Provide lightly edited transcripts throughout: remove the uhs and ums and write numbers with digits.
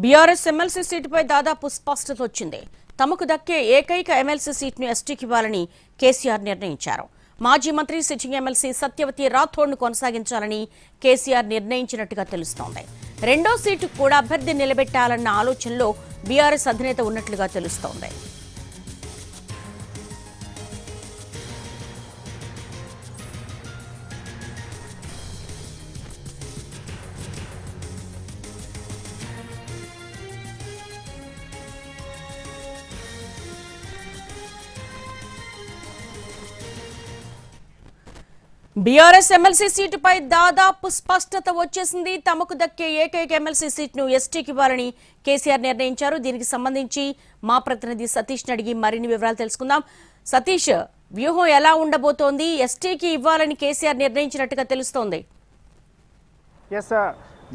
BRS MLC సీటుపై దాదాపు స్పష్టత వచ్చింది. తమకు దక్కే ఏకైక ఎమ్మెల్సీ సీట్ను ఎస్టీకి ఇవ్వాలని కేసీఆర్ నిర్ణయించారు. మాజీ మంత్రి సిట్టింగ్ ఎమ్మెల్సీ సత్యవతి రాథోడ్ను కొనసాగించాలని కేసీఆర్ నిర్ణయించినట్టుగా తెలుస్తోంది. రెండో సీటు కూడా అభ్యర్థి నిలబెట్టాలన్న ఆలోచనలో బీఆర్ఎస్ అధినేత ఉన్నట్లుగా తెలుస్తోంది. బీఆర్ఎస్ ఎమ్మెల్సీ సీటుపై దాదాపు స్పష్టత వచ్చేసింది. తమకు దక్కే ఏకైక ఎమ్మెల్సీ సీట్ను ఎస్టీకి ఇవ్వాలని కేసీఆర్ నిర్ణయించారు. దీనికి సంబంధించి మా ప్రతినిధి సతీష్ అడిగి మరిన్ని వివరాలు తెలుసుకుందాం. సతీష్, వ్యూహం ఎలా ఉండబోతోంది? ఎస్టీకి ఇవ్వాలని కేసీఆర్ నిర్ణయించినట్టుగా తెలుస్తోంది.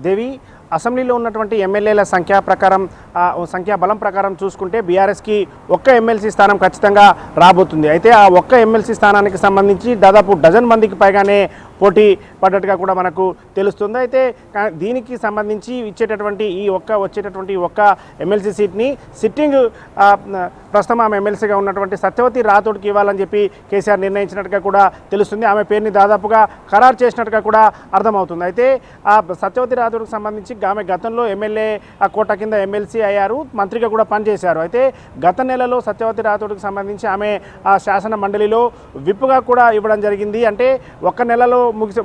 దేవి, అసెంబ్లీలో ఉన్నటువంటి ఎమ్మెల్యేల సంఖ్యాబలం ప్రకారం చూసుకుంటే బీఆర్ఎస్కి ఒక్క ఎమ్మెల్సీ స్థానం ఖచ్చితంగా రాబోతుంది. అయితే ఆ ఒక్క ఎమ్మెల్సీ స్థానానికి సంబంధించి దాదాపు డజన్ మందికి పైగానే పోటీ పడ్డట్టుగా కూడా మనకు తెలుస్తుంది. అయితే దీనికి సంబంధించి వచ్చేటటువంటి ఒక్క ఎమ్మెల్సీ సీట్ని సిట్టింగ్ ప్రస్తుతం ఆమె ఎమ్మెల్సీగా ఉన్నటువంటి సత్యవతి రాథోడ్కి ఇవ్వాలని చెప్పి కేసీఆర్ నిర్ణయించినట్టుగా కూడా తెలుస్తుంది. ఆమె పేరుని దాదాపుగా ఖరారు చేసినట్టుగా కూడా అర్థమవుతుంది. అయితే ఆ సత్యవతి రాథోడ్కి సంబంధించి ఆమె గతంలో ఎమ్మెల్యే కోట కింద ఎమ్మెల్సీ అయ్యారు, మంత్రిగా కూడా పనిచేశారు. అయితే గత నెలలో సత్యవతి రాథోడ్కి సంబంధించి ఆమె శాసన మండలిలో విప్గా కూడా ఇవ్వడం జరిగింది. అంటే ఒక్క నెలలో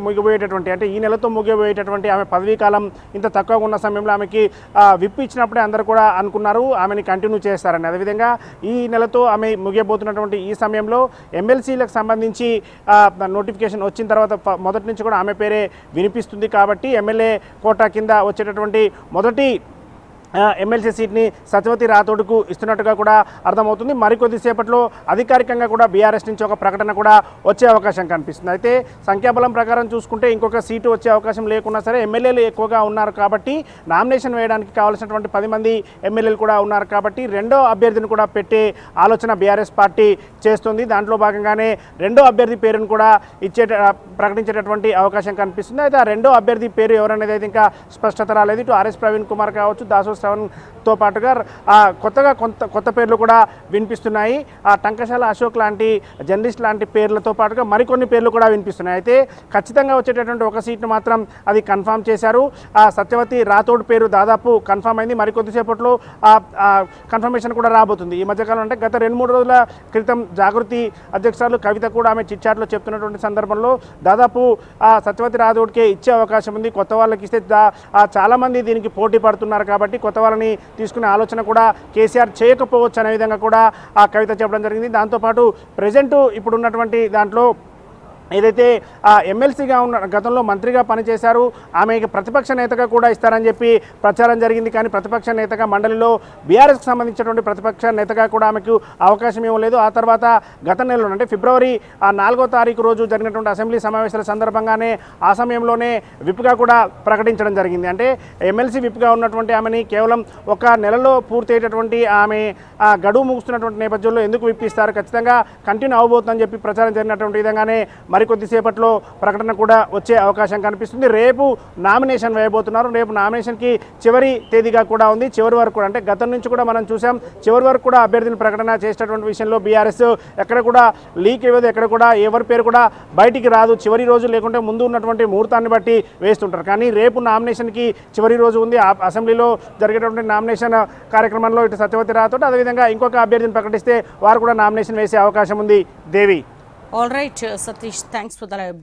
ముగిపోయేటటువంటి అంటే ఈ నెలతో ముగిపోయేటటువంటి ఆమె పదవీ కాలం ఇంత తక్కువగా ఉన్న సమయంలో ఆమెకి విప్ ఇచ్చినప్పుడే అందరూ కూడా అనుకున్నారు ఆమెని కంటిన్యూ చేస్తారని. అదేవిధంగా ఈ నెలతో ఆమె ముగియబోతున్నటువంటి ఈ సమయంలో ఎమ్మెల్సీలకు సంబంధించి నోటిఫికేషన్ వచ్చిన తర్వాత మొదటి నుంచి కూడా ఆమె పేరే వినిపిస్తుంది. కాబట్టి ఎమ్మెల్యే కోటా కింద వచ్చేటటువంటి మొదటి ఎమ్మెల్సీ సీట్ని సత్యవతి రాథోడ్కు ఇస్తున్నట్టుగా కూడా అర్థమవుతుంది. మరికొద్దిసేపట్లో అధికారికంగా కూడా బీఆర్ఎస్ నుంచి ఒక ప్రకటన కూడా వచ్చే అవకాశం కనిపిస్తుంది. అయితే సంఖ్యాబలం ప్రకారం చూసుకుంటే ఇంకొక సీటు వచ్చే అవకాశం లేకున్నా సరే ఎమ్మెల్యేలు ఎక్కువగా ఉన్నారు కాబట్టి నామినేషన్ వేయడానికి కావాల్సినటువంటి 10 మంది ఎమ్మెల్యేలు కూడా ఉన్నారు కాబట్టి రెండో అభ్యర్థిని కూడా పెట్టే ఆలోచన బీఆర్ఎస్ పార్టీ చేస్తుంది. దాంట్లో భాగంగానే రెండో అభ్యర్థి పేరును కూడా ప్రకటించేటటువంటి అవకాశం కనిపిస్తుంది. అయితే ఆ రెండో అభ్యర్థి పేరు ఎవరనేది అయితే ఇంకా స్పష్టత రాలేదు. ఇటు ఆర్ఎస్ ప్రవీణ్ కుమార్ కావచ్చు, దాసో తో పాటుగా కొత్తగా కొత్త పేర్లు కూడా వినిపిస్తున్నాయి. టంకశాల అశోక్ లాంటి జర్నలిస్ట్ లాంటి పేర్లతో పాటుగా మరికొన్ని పేర్లు కూడా వినిపిస్తున్నాయి. అయితే ఖచ్చితంగా వచ్చేటటువంటి ఒక సీట్ను మాత్రం అది కన్ఫామ్ చేశారు. సత్యవతి రాథోడ్ పేరు దాదాపు కన్ఫామ్ అయింది. మరికొద్దిసేపట్లో కన్ఫర్మేషన్ కూడా రాబోతుంది. ఈ మధ్యకాలం అంటే గత 2-3 రోజుల క్రితం జాగృతి అధ్యక్షురాలు కవిత కూడా ఆమె చిట్చాట్లో చెప్తున్నటువంటి సందర్భంలో దాదాపు సత్యవతి రాథోడ్కే ఇచ్చే అవకాశం ఉంది. కొత్త వాళ్ళకి ఇస్తే చాలామంది దీనికి పోటీ పడుతున్నారు కాబట్టి కొత్త వాళ్ళని తీసుకునే ఆలోచన కూడా కేసీఆర్ చేయకపోవచ్చు అనే విధంగా కూడా ఆ కవిత చెప్పడం జరిగింది. దాంతోపాటు ప్రజెంట్ ఇప్పుడు ఉన్నటువంటి దాంట్లో ఏదైతే ఎమ్మెల్సీగా ఉన్న గతంలో మంత్రిగా పనిచేశారు, ఆమెకి ప్రతిపక్ష నేతగా కూడా ఇస్తారని చెప్పి ప్రచారం జరిగింది. కానీ ప్రతిపక్ష నేతగా మండలిలో బీఆర్ఎస్కి సంబంధించినటువంటి ప్రతిపక్ష నేతగా కూడా ఆమెకు అవకాశం ఇవ్వలేదు. ఆ తర్వాత గత నెలలో అంటే ఫిబ్రవరి 4వ తారీఖు రోజు జరిగినటువంటి అసెంబ్లీ సమావేశాల సందర్భంగానే ఆ సమయంలోనే విప్గా కూడా ప్రకటించడం జరిగింది. అంటే ఎమ్మెల్సీ విప్గా ఉన్నటువంటి ఆమెని కేవలం ఒక నెలలో పూర్తయ్యేటటువంటి ఆమె గడువు ముగుస్తున్నటువంటి నేపథ్యంలో ఎందుకు విప్పిస్తారు, ఖచ్చితంగా కంటిన్యూ అవబోతుందని చెప్పి ప్రచారం జరిగినటువంటి విధంగానే మరికొద్దిసేపట్లో ప్రకటన కూడా వచ్చే అవకాశం కనిపిస్తుంది. రేపు నామినేషన్ వేయబోతున్నారు. రేపు నామినేషన్కి చివరి తేదీగా కూడా ఉంది. చివరి వరకు కూడా అంటే గతం నుంచి కూడా మనం చూసాం, చివరి వరకు కూడా అభ్యర్థిని ప్రకటన చేసేటటువంటి విషయంలో బీఆర్ఎస్ ఎక్కడ కూడా లీక్ అయ్యేది, ఎక్కడ కూడా ఎవరి పేరు కూడా బయటికి రాదు. చివరి రోజు లేకుంటే ముందు ఉన్నటువంటి ముహూర్తాన్ని బట్టి వేస్తుంటారు. కానీ రేపు నామినేషన్కి చివరి రోజు ఉంది. అసెంబ్లీలో జరిగేటువంటి నామినేషన్ కార్యక్రమంలో ఇటు సత్యవతి రాథోడ్ అదేవిధంగా ఇంకొక అభ్యర్థిని ప్రకటిస్తే వారు కూడా నామినేషన్ వేసే అవకాశం ఉంది. దేవి. All right, Satish, thanks for the update.